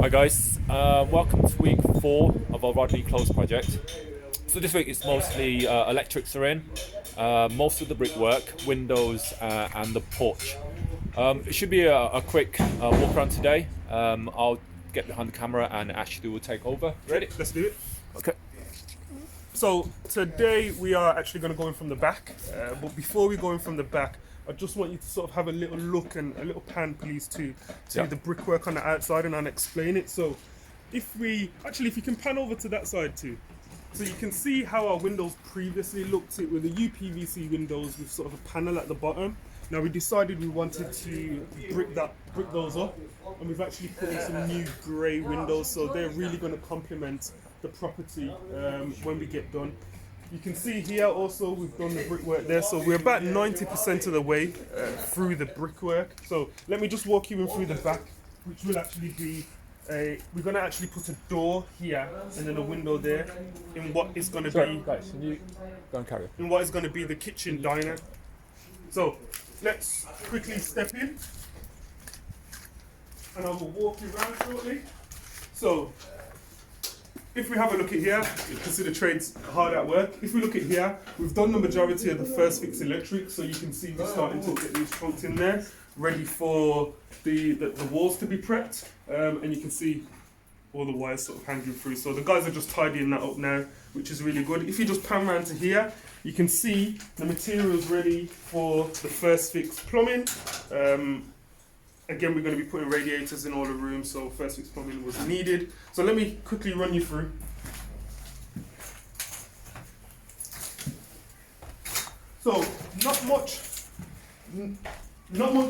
Hi guys, welcome to week 4 of our Rodney Close project. So this week it's mostly electrics are in, most of the brickwork, windows and the porch. It should be a quick walk around today. I'll get behind the camera and Ashley will take over. Ready? Let's do it. Okay. So today we are actually going to go in from the back, but before we go in from the back, I just want you to sort of have a little look and a little pan, please, to the brickwork on the outside, and I'll explain it. So if you can pan over to that side too, so you can see how our windows previously looked. It with the UPVC windows with sort of a panel at the bottom. Now we decided we wanted to brick those up, and we've actually put in some new grey windows, so they're really going to complement the property when we get done. You can see here also we've done the brickwork there, so we're about 90% of the way through the brickwork. So let me just walk you in through the back, which will actually be we're going to actually put a door here and then a window there in what is going to be Guys, can you go and carry on? in what is going to be the kitchen diner. So let's quickly step in and I will walk you around shortly. So if we have a look at here, you can see the trades hard at work. If we look at here, we've done the majority of the first fix electric, so you can see we're starting to get these trunks in there, ready for the walls to be prepped. And you can see all the wires sort of hanging through. So the guys are just tidying that up now, which is really good. If you just pan around to here, you can see the materials ready for the first fix plumbing. Again, we're going to be putting radiators in all the rooms, so first fix plumbing was needed. So let me quickly run you through. So not much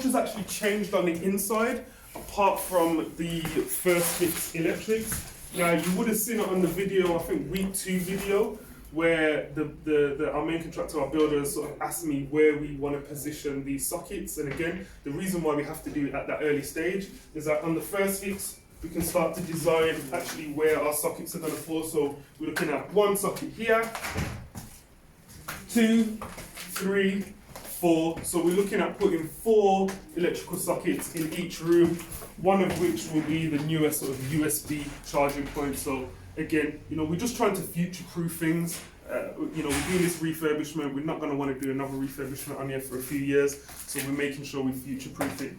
has actually changed on the inside, apart from the first fix electrics. Now you would have seen it on the video, I think week 2 video, where our main contractor, our builder, sort of asked me where we want to position these sockets. And again, the reason why we have to do it at that early stage is that on the first fix, we can start to design actually where our sockets are going to fall. So we're looking at 1 socket here, 2, 3, 4. So we're looking at putting 4 electrical sockets in each room, one of which will be the newest sort of USB charging point. So again, we're just trying to future-proof things. We're doing this refurbishment. We're not going to want to do another refurbishment on here for a few years, so we're making sure we future-proof it.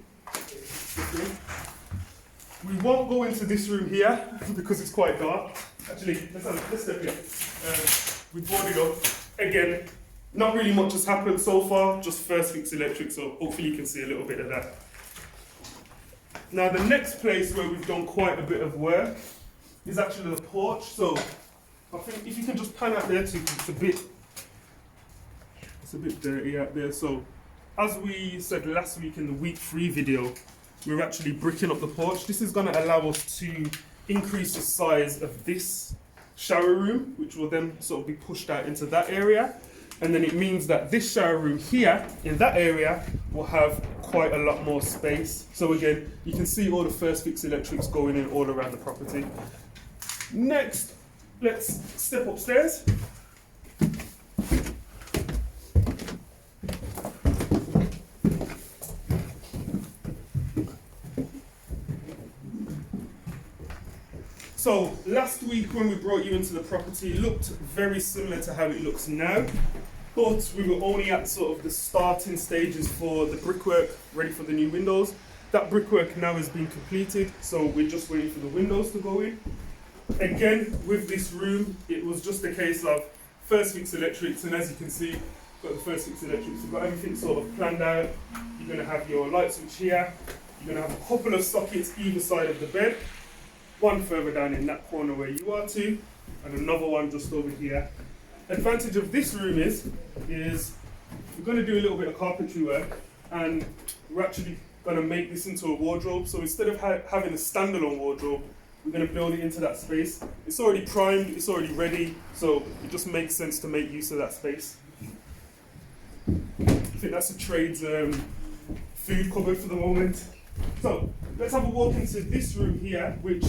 We won't go into this room here because it's quite dark. Actually, let's step in. We boarded up. Again, not really much has happened so far, just first fix electric, so hopefully you can see a little bit of that. Now, the next place where we've done quite a bit of work is actually the porch. So I think if you can just pan out there too, it's a bit dirty out there. So as we said last week in the week 3 video, we're actually bricking up the porch. This is going to allow us to increase the size of this shower room, which will then sort of be pushed out into that area. And then it means that this shower room here in that area will have quite a lot more space. So again, you can see all the first fix electrics going in all around the property. Next, let's step upstairs. So last week when we brought you into the property, it looked very similar to how it looks now, but we were only at sort of the starting stages for the brickwork ready for the new windows. That brickwork now has been completed, so we're just waiting for the windows to go in. Again, with this room, it was just a case of first fix electrics, and as you can see, we've got the first fix electrics, we've got everything sort of planned out. You're going to have your light switch here, you're going to have a couple of sockets either side of the bed, one further down in that corner where you are to, and another one just over here. Advantage of this room is we're going to do a little bit of carpentry work, and we're actually going to make this into a wardrobe. So instead of having a standalone wardrobe, we're going to build it into that space. It's already primed, it's already ready, so it just makes sense to make use of that space. I think that's a trade's food cupboard for the moment. So let's have a walk into this room here, which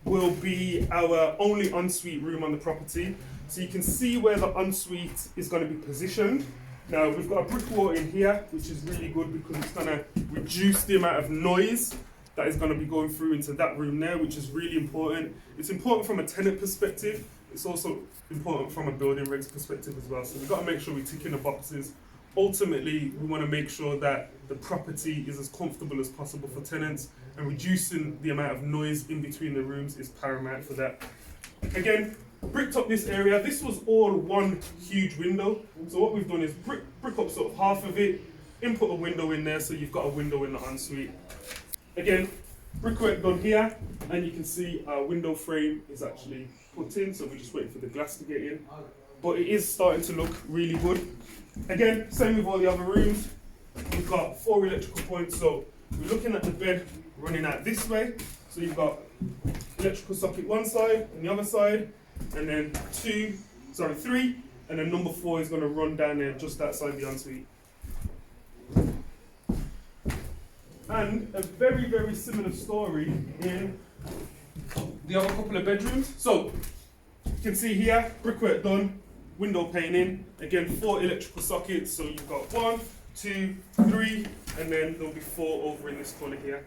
will be our only ensuite room on the property. So you can see where the ensuite is going to be positioned. Now we've got a brick wall in here, which is really good because it's going to reduce the amount of noise that is going to be going through into that room there, which is really important. It's important from a tenant perspective. It's also important from a building regs perspective as well. So we've got to make sure we're ticking the boxes. Ultimately, we want to make sure that the property is as comfortable as possible for tenants, and reducing the amount of noise in between the rooms is paramount for that. Again, bricked up this area. This was all one huge window. So what we've done is brick up sort of half of it, input a window in there so you've got a window in the ensuite. Again, brickwork done here, and you can see our window frame is actually put in, so we're just waiting for the glass to get in. But it is starting to look really good. Again, same with all the other rooms. We've got 4 electrical points, so we're looking at the bed running out this way. So you've got electrical socket one side and the other side, and then 3, and then number 4 is going to run down there just outside the ensuite. And a very, very similar story in the other couple of bedrooms. So you can see here, brickwork done, window pane in. Again, 4 electrical sockets. So you've got 1, 2, 3, and then there'll be 4 over in this corner here.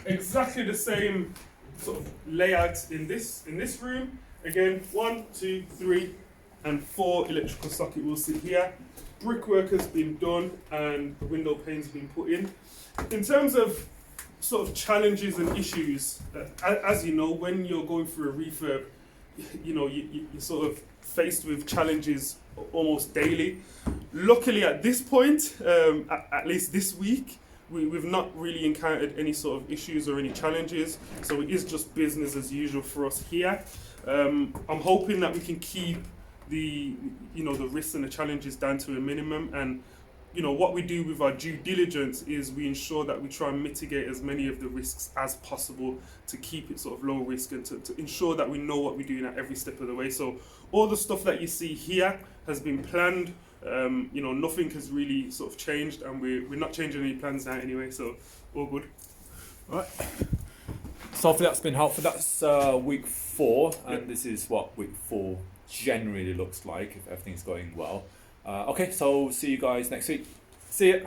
Exactly the same sort of layout in this room. Again, 1, 2, 3, and 4 electrical socket will sit here. Brickwork has been done and the window panes been put in. In terms of sort of challenges and issues, as you know, when you're going through a refurb, you're sort of faced with challenges almost daily. Luckily at this point, at least this week, we've not really encountered any sort of issues or any challenges, so it is just business as usual for us here. I'm hoping that we can keep the risks and the challenges down to a minimum, and what we do with our due diligence is we ensure that we try and mitigate as many of the risks as possible to keep it sort of low risk, and to ensure that we know what we're doing at every step of the way. So all the stuff that you see here has been planned. Nothing has really sort of changed, and we're not changing any plans now anyway, so all good. Right. So hopefully that's been helpful. That's week 4, and this is what week 4 generally looks like if everything's going well. Okay, so see you guys next week. See ya.